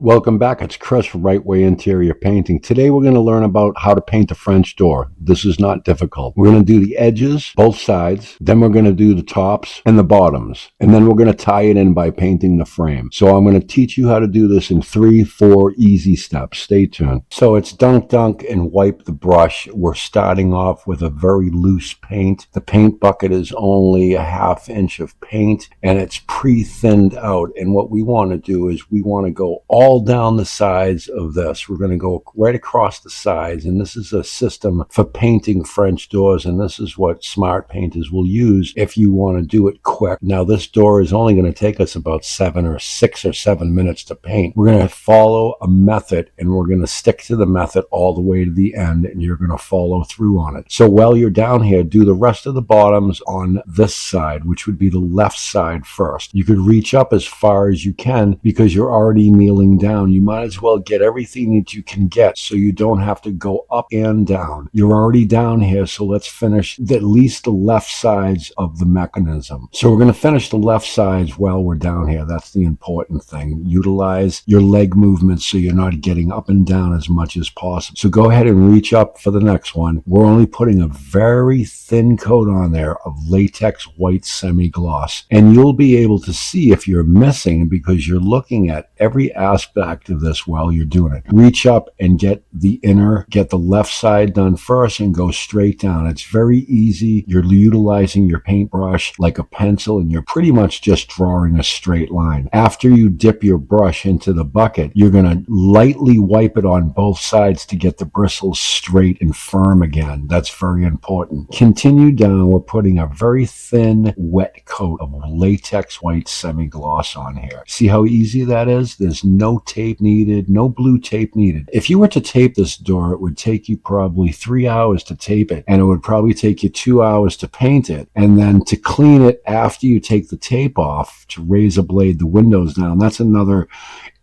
Welcome back. It's Chris from Right Way Interior Painting. Today we're going to learn about how to paint a French door. This is not difficult. We're going to do the edges, both sides. Then we're going to do the tops and the bottoms. And then we're going to tie it in by painting the frame. So I'm going to teach you how to do this in 3-4 easy steps. Stay tuned. So it's dunk and wipe the brush. We're starting off with a very loose paint. The paint bucket is only a 1/2 inch of paint and it's pre-thinned out. And what we want to do is we want to go all down the sides of this. We're going to go right across the sides, and this is a system for painting French doors, and this is what smart painters will use if you want to do it quick. Now this door is only going to take us about 6 or 7 minutes to paint. We're going to follow a method, and we're going to stick to the method all the way to the end, and you're going to follow through on it. So while you're down here, do the rest of the bottoms on this side, which would be the left side first. You could reach up as far as you can because you're already kneeling down. You might as well get everything that you can get so you don't have to go up and down. You're already down here, so let's finish at least the left sides of the mechanism. So we're going to finish the left sides while we're down here. That's the important thing. Utilize your leg movements so you're not getting up and down as much as possible. So go ahead and reach up for the next one. We're only putting a very thin coat on there of latex white semi-gloss, and you'll be able to see if you're missing because you're looking at every aspect of this while you're doing it. Reach up and get the left side done first and go straight down. It's very easy. You're utilizing your paintbrush like a pencil and you're pretty much just drawing a straight line. After you dip your brush into the bucket, you're going to lightly wipe it on both sides to get the bristles straight and firm again. That's very important. Continue down. We're putting a very thin wet coat of latex white semi-gloss on here. See how easy that is? There's no tape needed, no blue tape needed. If you were to tape this door, it would take you probably 3 hours to tape it, and it would probably take you 2 hours to paint it, and then to clean it after you take the tape off, to razor blade the windows down, that's another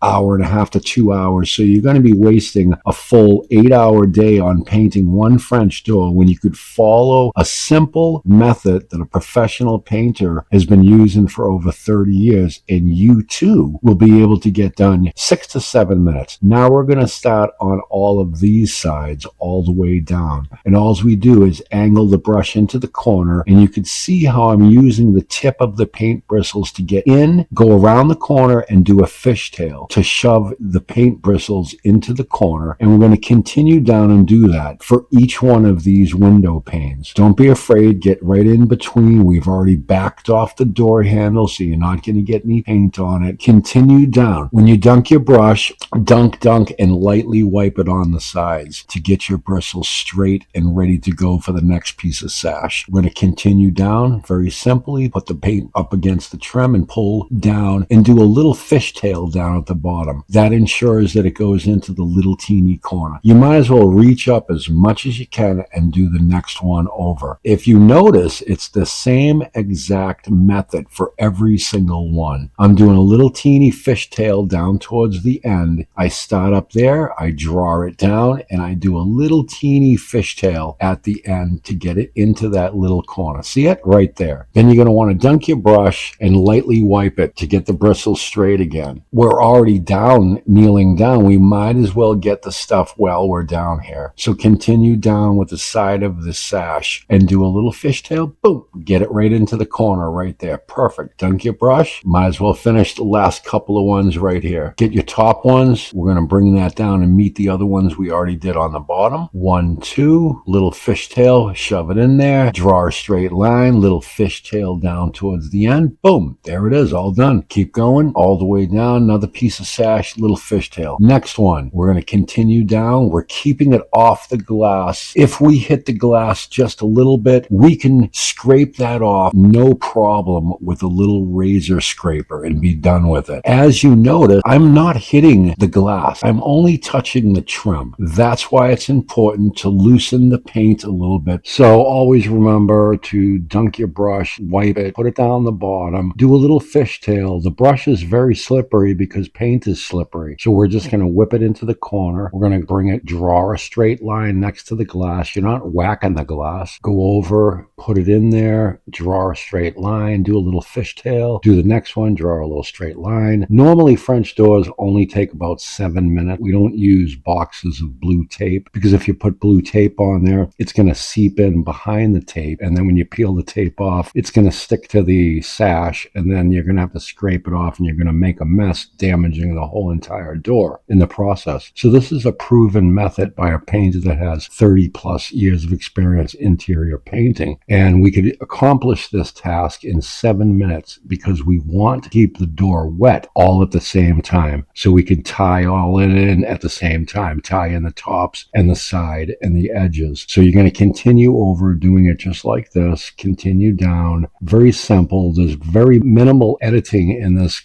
1.5 to 2 hours. So you're going to be wasting a full 8-hour day on painting one French door when you could follow a simple method that a professional painter has been using for over 30 years, and you too will be able to get done 6 to 7 minutes. Now we're going to start on all of these sides all the way down, and all we do is angle the brush into the corner, and you can see how I'm using the tip of the paint bristles to get in, go around the corner, and do a fishtail to shove the paint bristles into the corner. And we're going to continue down and do that for each one of these window panes. Don't be afraid, get right in between. We've already backed off the door handle, so you're not going to get any paint on it. Continue down. When you dunk your brush, dunk, and lightly wipe it on the sides to get your bristles straight and ready to go for the next piece of sash. We're going to continue down very simply, put the paint up against the trim and pull down and do a little fishtail down at the bottom. That ensures that it goes into the little teeny corner. You might as well reach up as much as you can and do the next one over. If you notice, it's the same exact method for every single one. I'm doing a little teeny fishtail down towards the end. I start up there, I draw it down, and I do a little teeny fishtail at the end to get it into that little corner. See it? Right there. Then you're going to want to dunk your brush and lightly wipe it to get the bristles straight again. We're already down, kneeling down. We might as well get the stuff while we're down here. So continue down with the side of the sash and do a little fishtail. Boom! Get it right into the corner right there. Perfect. Dunk your brush. Might as well finish the last couple of ones right here. Get your top ones. We're going to bring that down and meet the other ones we already did on the bottom. 1, 2, little fishtail, shove it in there, draw a straight line, little fishtail down towards the end. Boom! There it is, all done. Keep going all the way down. Another piece of sash, little fishtail. Next one, we're going to continue down. We're keeping it off the glass. If we hit the glass just a little bit, we can scrape that off, no problem, with a little razor scraper and be done with it. As you notice, I'm not hitting the glass. I'm only touching the trim. That's why it's important to loosen the paint a little bit. So always remember to dunk your brush, wipe it, put it down the bottom, do a little fishtail. The brush is very slippery because paint is slippery. So we're just going to whip it into the corner. We're going to bring it, draw a straight line next to the glass. You're not whacking the glass. Go over put it in there, draw a straight line, do a little fishtail, do the next one, draw a little straight line. Normally French doors only take about 7 minutes. We don't use boxes of blue tape because if you put blue tape on there, it's going to seep in behind the tape, and then when you peel the tape off, it's going to stick to the sash, and then you're going to have to scrape it off, and you're going to make a mess, damaging the whole entire door in the process. So this is a proven method by a painter that has 30 plus years of experience interior painting, and we could accomplish this task in 7 minutes because we want to keep the door wet all at the same time, so we can tie all in at the same time, tie in the tops and the side and the edges. So you're going to continue over doing it just like this, continue down. Very simple. There's very minimal editing in this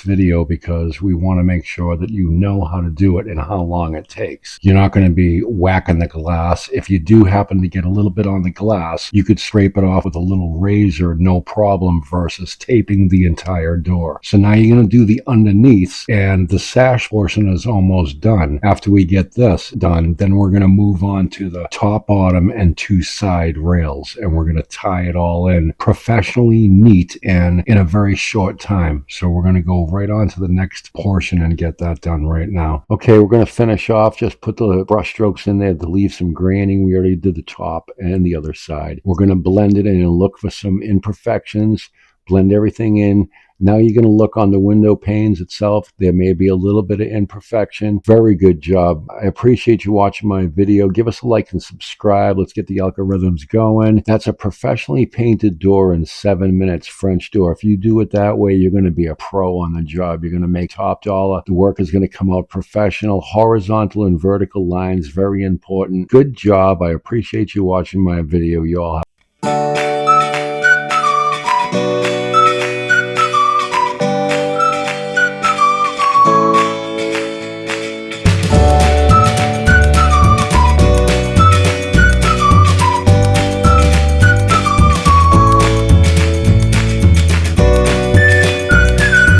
video because we want to make sure that you know how to do it and how long it takes. You're not going to be whacking the glass. If you do happen to get a little bit on the glass, you could scrape it off with a little razor, no problem, versus taping the entire door. So now you're going to do the underneath, and the sash portion is almost done. After we get this done, then we're going to move on to the top, bottom, and 2 side rails, and we're going to tie it all in professionally, neat, and in a very short time. So we're going to go right on to the next portion and get that done right now. Okay, we're going to finish off, just put the brush strokes in there to leave some graining. We already did the top and the other side. We're going to blend it in and look for some imperfections, blend everything in. Now you're going to look on the window panes itself. There may be a little bit of imperfection. Very good job. I appreciate you watching my video. Give us a like and subscribe. Let's get the algorithms going. That's a professionally painted door in 7 minutes, French door. If you do it that way, you're going to be a pro on the job. You're going to make top dollar. The work is going to come out professional. Horizontal and vertical lines, very important. Good job. I appreciate you watching my video. You all have